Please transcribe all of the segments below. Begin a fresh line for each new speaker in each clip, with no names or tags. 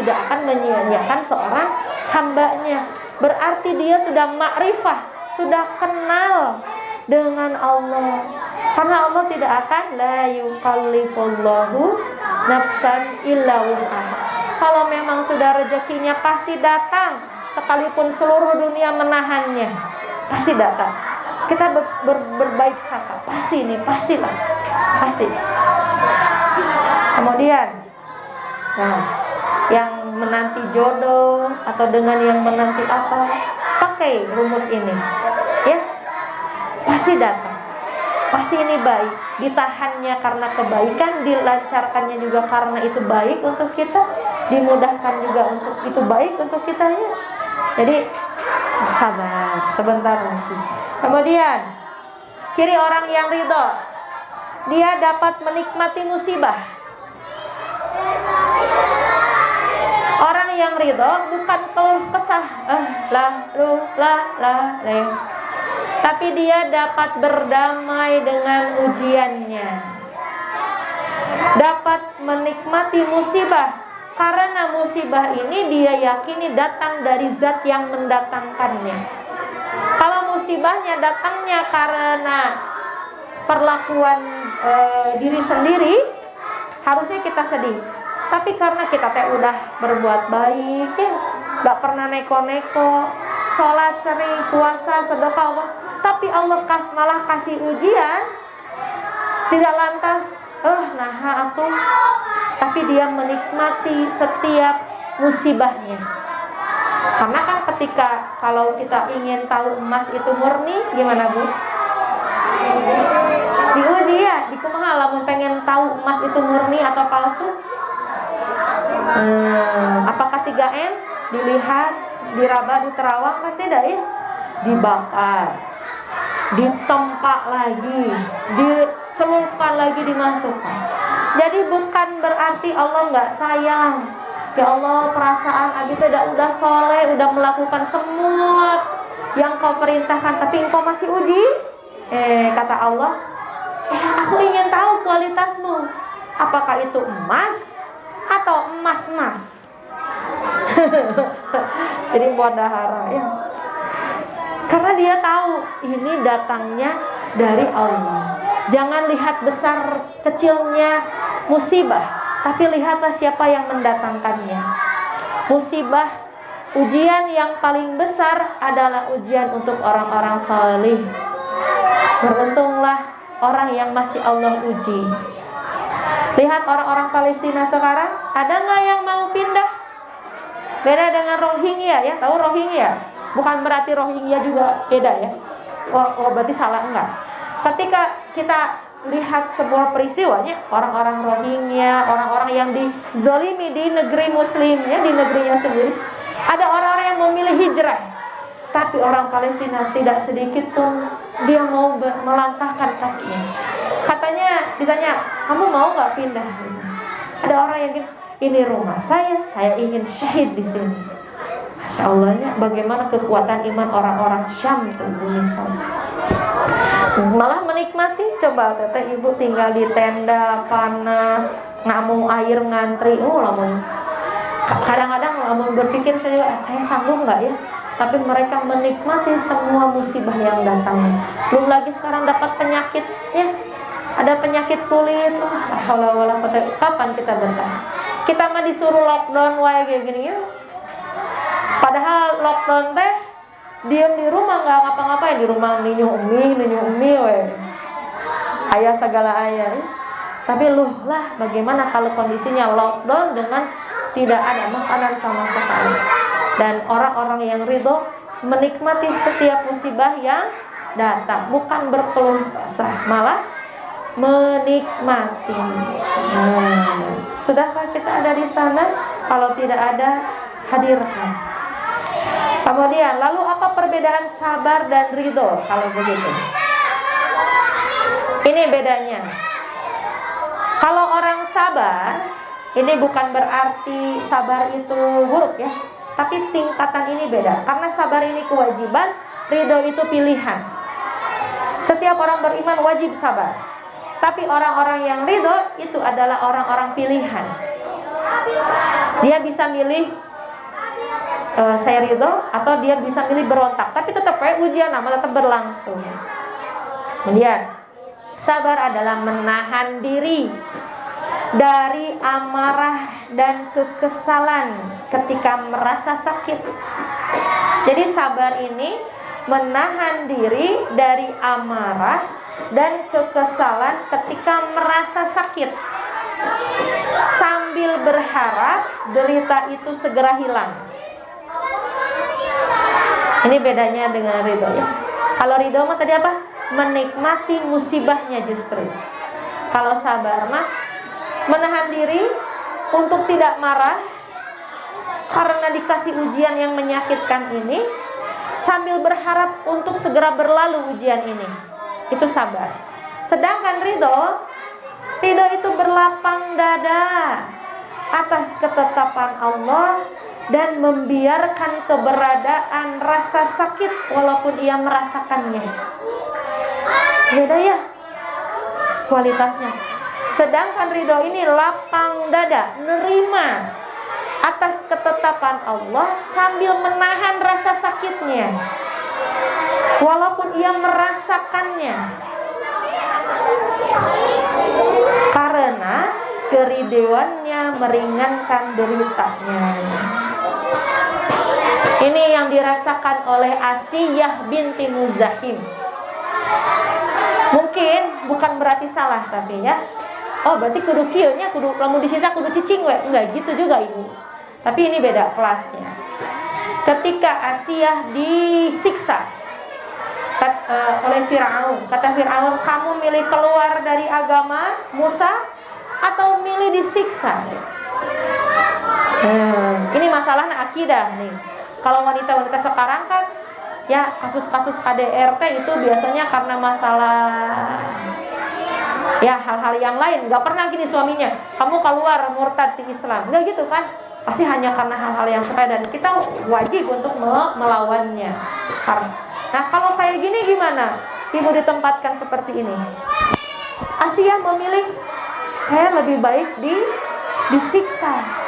tidak akan menyia-nyiakan seorang hambanya. Berarti dia sudah ma'rifah, sudah kenal dengan Allah. Karena Allah tidak akan la yukallifullahu nafsan illa wus'aha. Kalau memang sudah rezekinya pasti datang, sekalipun seluruh dunia menahannya, pasti datang. Kita berbaik sangka, pasti nih, pastilah, pasti. Kemudian, nah, yang menanti jodoh atau dengan yang menanti apa, pakai rumus ini, ya, pasti datang. Pasti ini baik, ditahannya karena kebaikan, dilancarkannya juga karena itu baik untuk kita, dimudahkan juga untuk itu baik untuk kita ya. Jadi sabar, sebentar lagi. Kemudian ciri orang yang ridho, dia dapat menikmati musibah. Orang yang ridho bukan keluh kesah, tapi dia dapat berdamai dengan ujiannya, dapat menikmati musibah, karena musibah ini dia yakini datang dari zat yang mendatangkannya. Kalau musibahnya datangnya karena perlakuan diri sendiri, harusnya kita sedih. Tapi karena kita udah berbuat baik ya, gak pernah neko-neko, sholat sering, puasa, sedekah, tapi Allah malah kasih ujian, tidak lantas aku, tapi dia menikmati setiap musibahnya. Karena kan ketika kalau kita ingin tahu emas itu murni, gimana Bu? Diuji ya, di kumaha lamun pengen tahu emas itu murni atau palsu. Apakah 3M? Dilihat, diraba, diterawang, kan tidak ya? Dibakar, ditempa lagi, dicelupkan lagi, dimasukkan. Jadi bukan berarti Allah nggak sayang. Ya Allah, perasaan Abi udah soleh, udah melakukan semua yang kau perintahkan, tapi engkau masih uji. Kata Allah, aku ingin tahu kualitasmu. Apakah itu emas atau emas-emas? Jadi buat dahara ya. Karena dia tahu ini datangnya dari Allah. Jangan lihat besar kecilnya musibah, tapi lihatlah siapa yang mendatangkannya. Musibah, ujian yang paling besar adalah ujian untuk orang-orang saleh. Beruntunglah orang yang masih Allah uji. Lihat orang-orang Palestina sekarang, ada nggak yang mau pindah? Beda dengan Rohingya ya, tahu Rohingya? Bukan berarti Rohingya juga beda ya. Oh berarti salah enggak? Ketika kita lihat sebuah peristiwanya, orang-orang Rohingya, orang-orang yang dizalimi di negeri muslimnya, di negerinya sendiri, ada orang-orang yang memilih hijrah. Tapi orang Palestina tidak sedikit pun dia mau melangkahkan kakinya. Katanya, ditanya, kamu mau nggak pindah? Ada orang yang ini rumah saya ingin syahid di sini. Masya Allahnya, bagaimana kekuatan iman orang-orang Syam tuh bumi Syam. Malah menikmati. Coba teteh ibu tinggal di tenda panas, ngamung air ngantri. Kadang-kadang lamun berpikir saya sanggup nggak ya? Tapi mereka menikmati semua musibah yang datang. Belum lagi sekarang dapat penyakit ya. Ada penyakit kulit. Kapan kita bertahan? Kita mah disuruh lockdown wae kayak gini ya. Padahal lockdown teh diam di rumah nggak ngapa-ngapain, di rumah ninyu umi we. Ayah segala ayah. Ya. Tapi lah bagaimana kalau kondisinya lockdown dengan tidak ada makanan sama sekali. Dan orang-orang yang ridho menikmati setiap musibah yang datang, bukan berkeluh kesah, malah menikmati. Sudahkah kita ada di sana? Kalau tidak ada, hadirkan. Kemudian, lalu apa perbedaan sabar dan ridho kalau begitu? Ini bedanya. Kalau orang sabar, ini bukan berarti sabar itu buruk ya. Tapi tingkatan ini beda. Karena sabar ini kewajiban, ridho itu pilihan. Setiap orang beriman wajib sabar. Tapi orang-orang yang ridho itu adalah orang-orang pilihan. Dia bisa milih saya ridho, atau dia bisa milih berontak, tapi tetap ujian nama tetap berlangsung. Kemudian sabar adalah menahan diri dari amarah dan kekesalan ketika merasa sakit. Jadi sabar ini menahan diri dari amarah dan kekesalan ketika merasa sakit, sambil berharap derita itu segera hilang. Ini bedanya dengan ridho ya. Kalau ridho mah tadi apa? Menikmati musibahnya justru. Kalau sabar mah menahan diri untuk tidak marah karena dikasih ujian yang menyakitkan ini, sambil berharap untuk segera berlalu ujian ini. Itu sabar. Sedangkan ridho itu berlapang dada atas ketetapan Allah dan membiarkan keberadaan rasa sakit walaupun ia merasakannya. Beda ya kualitasnya. Sedangkan ridho ini lapang dada, nerima atas ketetapan Allah sambil menahan rasa sakitnya walaupun ia merasakannya, karena keridhoannya meringankan deritanya. Ini yang dirasakan oleh Asiyah binti Muzahim. Mungkin bukan berarti salah, tapi ya, oh berarti kudu kieu nya, kudu lamun disisa kudu cicing we. Enggak gitu juga ini. Tapi ini beda kelasnya. Ketika Asiyah disiksa oleh Fir'aun, kata Fir'aun, kamu milih keluar dari agama Musa atau milih disiksa? Ini masalah akidah nih. Kalau wanita-wanita sekarang kan ya kasus-kasus KDRT itu biasanya karena masalah ya hal-hal yang lain. Gak pernah gini suaminya, kamu keluar murtad di Islam, gak gitu kan? Pasti hanya karena hal-hal yang sepele, dan kita wajib untuk melawannya. Nah kalau kayak gini gimana? Ibu ditempatkan seperti ini. Asiyah memilih, saya lebih baik disiksa.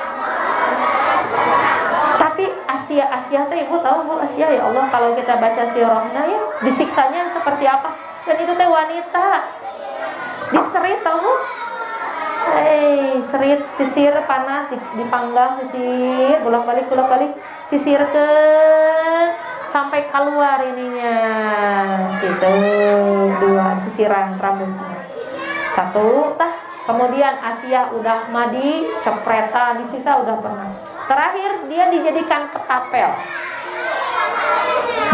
Tapi Asiyah teh ibu tahu bu, Asiyah ya Allah, kalau kita baca sirahnya ya disiksanya seperti apa? Dan itu teh wanita diserit tahu, serit, sisir panas, dipanggang, sisir bolak-balik sisirkan sampai keluar ininya, situ dua sisiran rambutnya satu tah. Kemudian Asiyah udah mandi, cepretan, disiksa udah pernah. Terakhir dia dijadikan ketapel,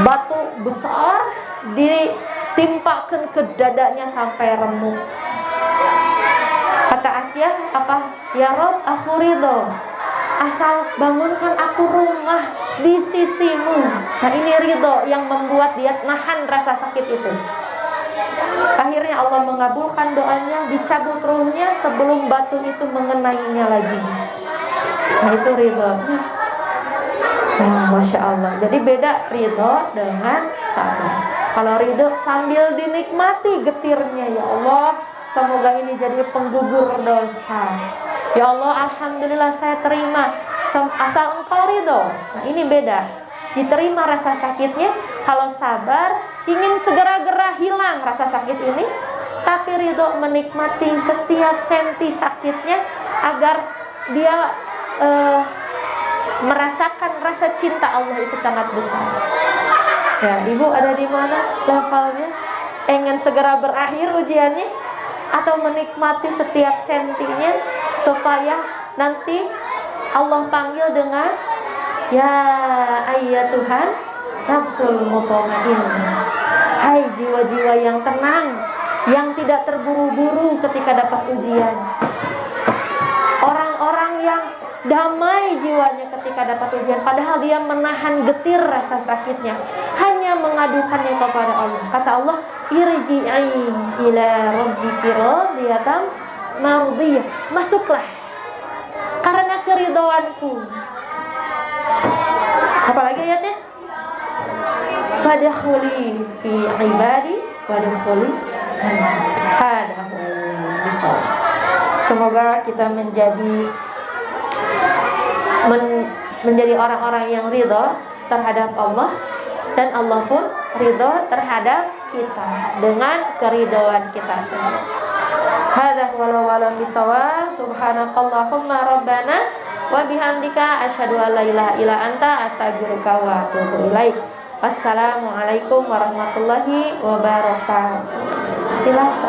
batu besar ditimpakan ke dadanya sampai remuk. Kata Asiyah apa? Ya Rob, aku ridho, asal bangunkan aku rumah di sisimu. Nah ini ridho yang membuat dia nahan rasa sakit itu. Akhirnya Allah mengabulkan doanya, dicabut ruhnya sebelum batu itu mengenainya lagi. Nah itu ridho. Masya Allah. Jadi beda ridho dengan sabar. Kalau ridho sambil dinikmati getirnya, ya Allah, semoga ini jadi penggugur dosa. Ya Allah, alhamdulillah saya terima, asal engkau ridho. Nah ini beda. Diterima rasa sakitnya. Kalau sabar ingin segera-gera hilang rasa sakit ini, tapi ridho menikmati setiap senti sakitnya agar dia merasakan rasa cinta Allah itu sangat besar. Ya, ibu ada di mana levelnya? Ingin segera berakhir ujiannya atau menikmati setiap sentinya supaya nanti Allah panggil dengan ya ayyatuhan nafsul mutmainnah. Hai jiwa-jiwa yang tenang, yang tidak terburu-buru ketika dapat ujian. Orang-orang yang damai jiwanya ketika dapat ujian, padahal dia menahan getir rasa sakitnya, hanya mengadukannya kepada Allah. Kata Allah, irji'i ila rabbiki radiyatan mardiyah. Masuklah karena keridhoanku. Apalagi ayatnya? Fadkhuli fi ibadi wadkhuli jannah. Semoga kita menjadi menjadi orang-orang yang ridho terhadap Allah, dan Allah pun ridho terhadap kita dengan keridhaan kita sendiri. Hadza wallahu a'lam bishawab. Subhanakallahumma rabbana wa bihamdika asyhadu an la ilaha illa anta astaghfiruka wa atubu ilaik. Wassalamualaikum warahmatullahi wabarakatuh. Silakan.